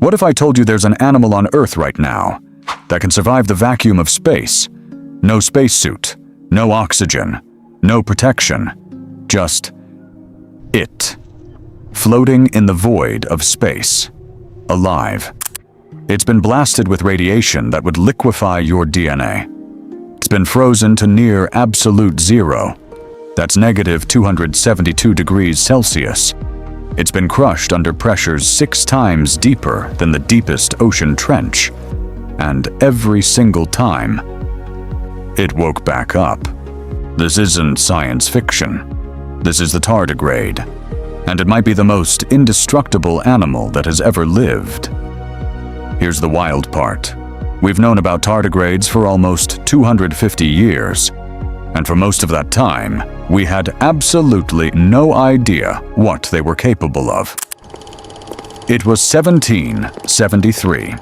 What if I told you there's an animal on Earth right now that can survive the vacuum of space? No spacesuit, no oxygen, no protection, just it, floating in the void of space, alive. It's been blasted with radiation that would liquefy your DNA. It's been frozen to near absolute zero. That's negative 272 degrees Celsius. It's been crushed under pressures 6 times deeper than the deepest ocean trench. And every single time, it woke back up. This isn't science fiction. This is the tardigrade. And it might be the most indestructible animal that has ever lived. Here's the wild part. We've known about tardigrades for almost 250 years. And for most of that time, we had absolutely no idea what they were capable of. It was 1773.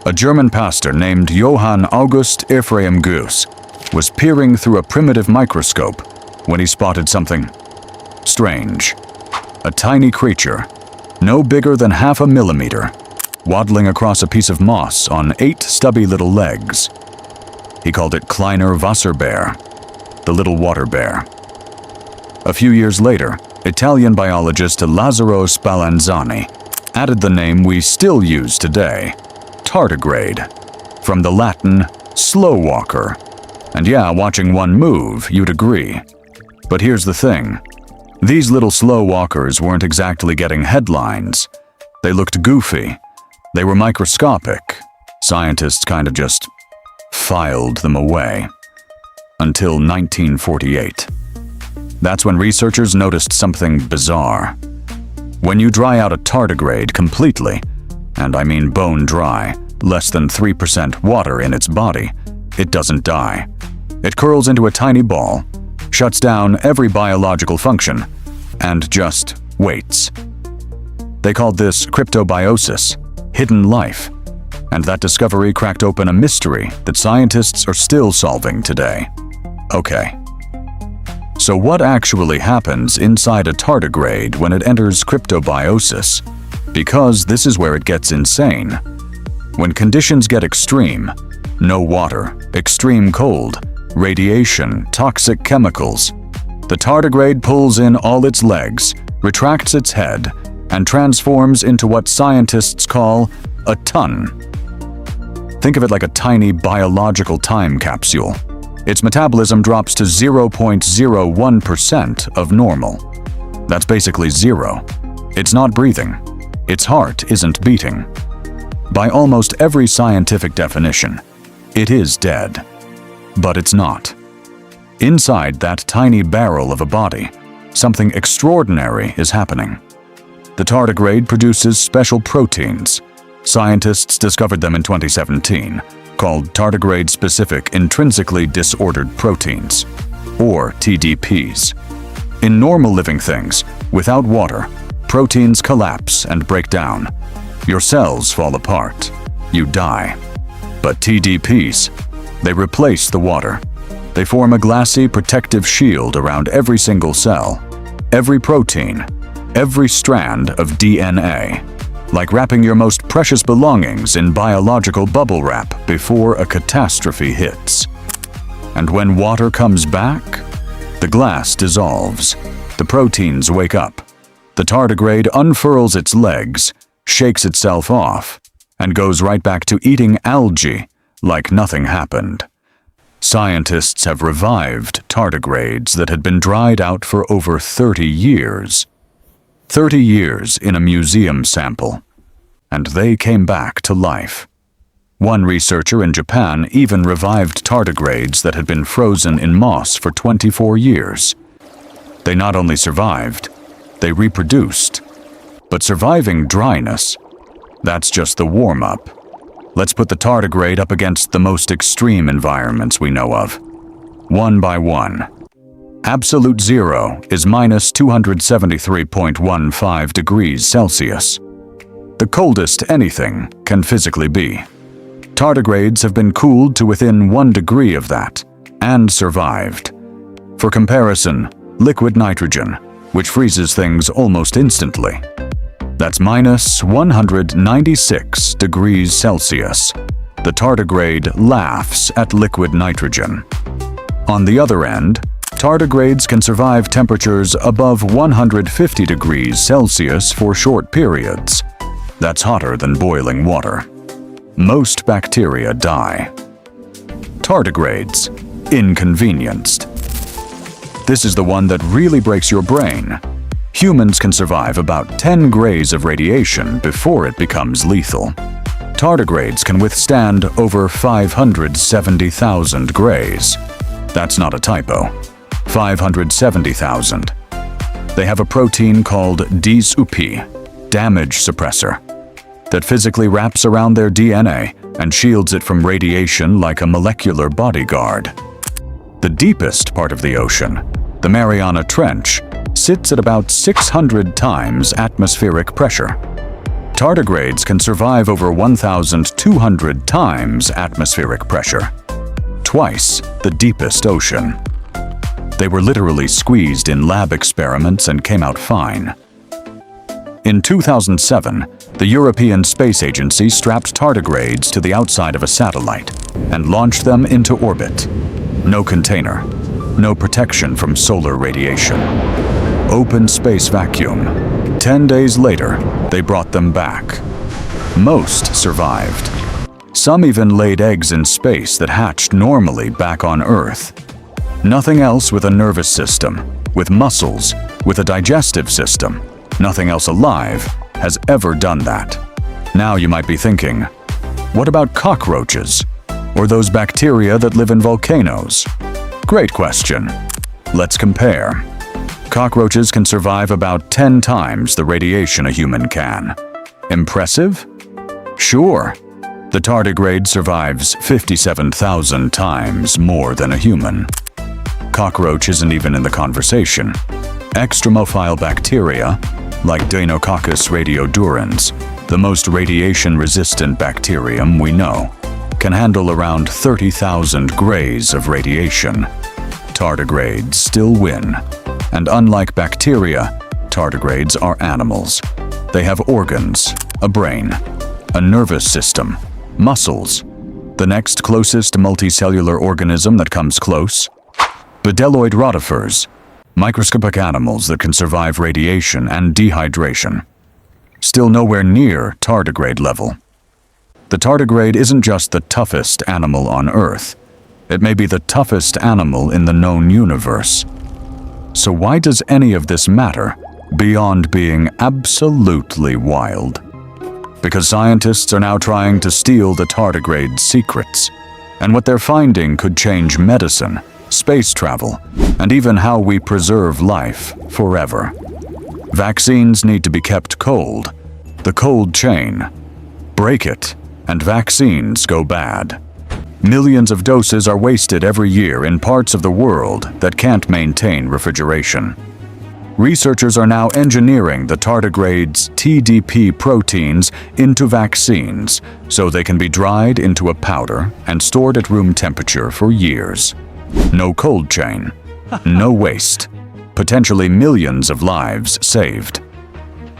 A German pastor named Johann August Ephraim Goes was peering through a primitive microscope when he spotted something strange. A tiny creature, no bigger than half a millimeter, waddling across a piece of moss on 8 stubby little legs. He called it Kleiner Wasserbear, the little water bear. A few years later, Italian biologist Lazzaro Spallanzani added the name we still use today, tardigrade, from the Latin slow walker. And yeah, watching one move, you'd agree. But here's the thing. These little slow walkers weren't exactly getting headlines. They looked goofy. They were microscopic. Scientists kind of just filed them away. Until 1948. That's when researchers noticed something bizarre. When you dry out a tardigrade completely, and I mean bone dry, less than 3% water in its body, it doesn't die. It curls into a tiny ball, shuts down every biological function, and just waits. They called this cryptobiosis, hidden life, and that discovery cracked open a mystery that scientists are still solving today. Okay. So what actually happens inside a tardigrade when it enters cryptobiosis? Because this is where it gets insane. When conditions get extreme, no water, extreme cold, radiation, toxic chemicals, the tardigrade pulls in all its legs, retracts its head, and transforms into what scientists call a ton. Think of it like a tiny biological time capsule. Its metabolism drops to 0.01% of normal. That's basically zero. It's not breathing. Its heart isn't beating. By almost every scientific definition, it is dead. But it's not. Inside that tiny barrel of a body, something extraordinary is happening. The tardigrade produces special proteins. Scientists discovered them in 2017, called tardigrade-specific intrinsically disordered proteins, or TDPs. In normal living things, without water, proteins collapse and break down. Your cells fall apart. You die. But TDPs, they replace the water. They form a glassy protective shield around every single cell, every protein, every strand of DNA, like wrapping your most precious belongings in biological bubble wrap before a catastrophe hits. And when water comes back, the glass dissolves. The proteins wake up. The tardigrade unfurls its legs, shakes itself off, and goes right back to eating algae like nothing happened. Scientists have revived tardigrades that had been dried out for over 30 years. 30 years in a museum sample, and they came back to life. One researcher in Japan even revived tardigrades that had been frozen in moss for 24 years. They not only survived, they reproduced. But surviving dryness, that's just the warm-up. Let's put the tardigrade up against the most extreme environments we know of. One by one. Absolute zero is minus 273.15 degrees Celsius. The coldest anything can physically be. Tardigrades have been cooled to within 1 degree of that, and survived. For comparison, liquid nitrogen, which freezes things almost instantly. That's minus 196 degrees Celsius. The tardigrade laughs at liquid nitrogen. On the other end, tardigrades can survive temperatures above 150 degrees Celsius for short periods. That's hotter than boiling water. Most bacteria die. Tardigrades, inconvenienced. This is the one that really breaks your brain. Humans can survive about 10 grays of radiation before it becomes lethal. Tardigrades can withstand over 570,000 grays. That's not a typo. 570,000. They have a protein called DSUP, damage suppressor, that physically wraps around their DNA and shields it from radiation like a molecular bodyguard. The deepest part of the ocean, the Mariana Trench, sits at about 600 times atmospheric pressure. Tardigrades can survive over 1,200 times atmospheric pressure, twice the deepest ocean. They were literally squeezed in lab experiments and came out fine. In 2007, the European Space Agency strapped tardigrades to the outside of a satellite and launched them into orbit. No container, no protection from solar radiation. Open space vacuum. 10 days later, they brought them back. Most survived. Some even laid eggs in space that hatched normally back on Earth. Nothing else with a nervous system, with muscles, with a digestive system, nothing else alive has ever done that. Now you might be thinking, what about cockroaches? Or those bacteria that live in volcanoes? Great question. Let's compare. Cockroaches can survive about 10 times the radiation a human can. Impressive? Sure. The tardigrade survives 57,000 times more than a human. Cockroach isn't even in the conversation. Extremophile bacteria, like Deinococcus radiodurans, the most radiation-resistant bacterium we know, can handle around 30,000 grays of radiation. Tardigrades still win. And unlike bacteria, tardigrades are animals. They have organs, a brain, a nervous system, muscles. The next closest multicellular organism that comes close? Bedelloid rotifers, microscopic animals that can survive radiation and dehydration. Still nowhere near tardigrade level. The tardigrade isn't just the toughest animal on Earth. It may be the toughest animal in the known universe. So why does any of this matter, beyond being absolutely wild? Because scientists are now trying to steal the tardigrade's secrets, and what they're finding could change medicine, space travel, and even how we preserve life forever. Vaccines need to be kept cold. The cold chain. Break it, and vaccines go bad. Millions of doses are wasted every year in parts of the world that can't maintain refrigeration. Researchers are now engineering the tardigrade's TDP proteins into vaccines so they can be dried into a powder and stored at room temperature for years. No cold chain, no waste, potentially millions of lives saved.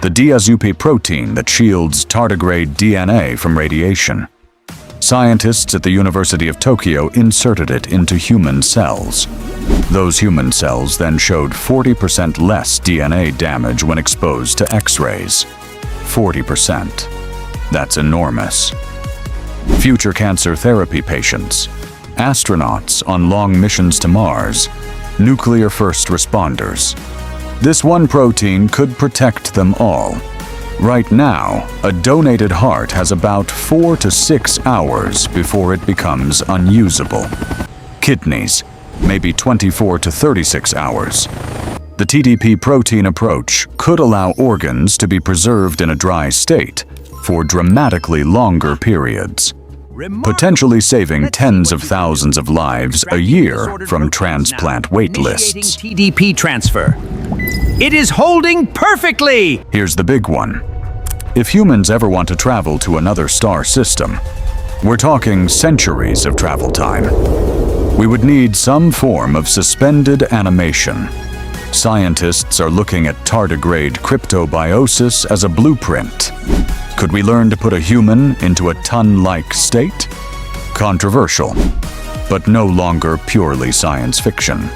The DSUP protein that shields tardigrade DNA from radiation. Scientists at the University of Tokyo inserted it into human cells. Those human cells then showed 40% less DNA damage when exposed to X-rays. 40%. That's enormous. Future cancer therapy patients, astronauts on long missions to Mars, nuclear first responders. This one protein could protect them all. Right now, a donated heart has about 4 to 6 hours before it becomes unusable. Kidneys, maybe 24 to 36 hours. The TDP protein approach could allow organs to be preserved in a dry state for dramatically longer periods, potentially saving tens of thousands of lives a year from transplant wait lists. TDP transfer. It is holding perfectly! Here's the big one. If humans ever want to travel to another star system, we're talking centuries of travel time. We would need some form of suspended animation. Scientists are looking at tardigrade cryptobiosis as a blueprint. Could we learn to put a human into a ton-like state? Controversial, but no longer purely science fiction.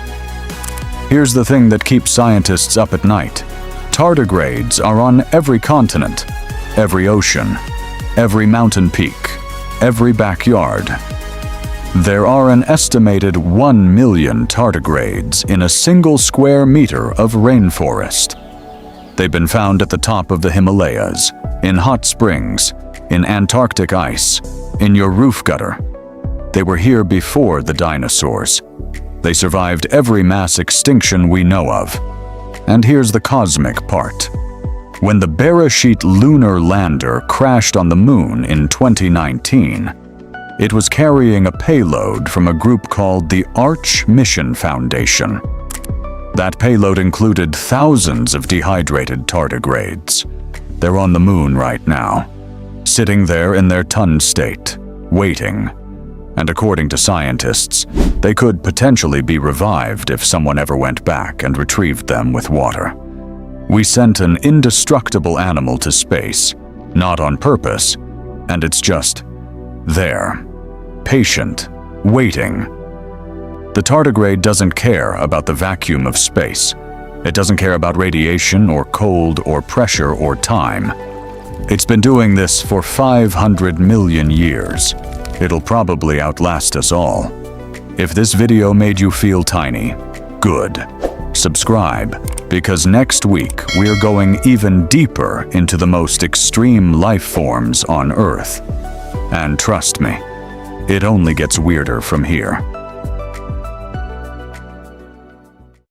Here's the thing that keeps scientists up at night. Tardigrades are on every continent, every ocean, every mountain peak, every backyard. There are an estimated 1 million tardigrades in a single square meter of rainforest. They've been found at the top of the Himalayas, in hot springs, in Antarctic ice, in your roof gutter. They were here before the dinosaurs. They survived every mass extinction we know of. And here's the cosmic part. When the Beresheet lunar lander crashed on the moon in 2019, it was carrying a payload from a group called the Arch Mission Foundation. That payload included thousands of dehydrated tardigrades. They're on the moon right now, sitting there in their ton state, waiting. And according to scientists, they could potentially be revived if someone ever went back and retrieved them with water. We sent an indestructible animal to space, not on purpose, and it's just there, patient, waiting. The tardigrade doesn't care about the vacuum of space. It doesn't care about radiation or cold or pressure or time. It's been doing this for 500 million years. It'll probably outlast us all. If this video made you feel tiny, good. Subscribe, because next week we're going even deeper into the most extreme life forms on Earth. And trust me, it only gets weirder from here.